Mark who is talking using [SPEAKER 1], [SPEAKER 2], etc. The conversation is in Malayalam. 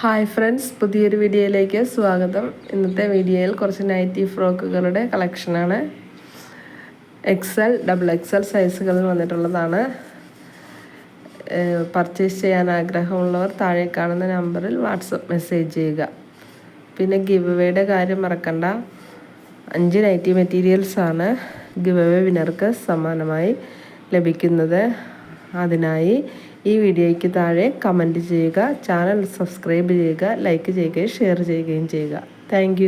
[SPEAKER 1] ഹായ് ഫ്രണ്ട്സ്, പുതിയൊരു വീഡിയോയിലേക്ക് സ്വാഗതം. ഇന്നത്തെ വീഡിയോയിൽ കുറച്ച് നൈറ്റി ഫ്രോക്കുകളുടെ കളക്ഷനാണ്. XL, XXL സൈസുകളിൽ വന്നിട്ടുള്ളതാണ്. പർച്ചേസ് ചെയ്യാൻ ആഗ്രഹമുള്ളവർ താഴെ കാണുന്ന നമ്പറിൽ വാട്സപ്പ് മെസ്സേജ് ചെയ്യുക. പിന്നെ ഗിവ് അവേയുടെ കാര്യം മറക്കണ്ട. 5 നൈറ്റി മെറ്റീരിയൽസാണ് ഗിവ് അവേ വിന്നർക്ക് സമ്മാനമായി ലഭിക്കുന്നത്. അതിനായി ഈ വീഡിയോയ്ക്ക് താഴെ കമൻറ്റ് ചെയ്യുക, ചാനൽ സബ്സ്ക്രൈബ് ചെയ്യുക, ലൈക്ക് ചെയ്യുകയും ഷെയർ ചെയ്യുകയും ചെയ്യുക. താങ്ക്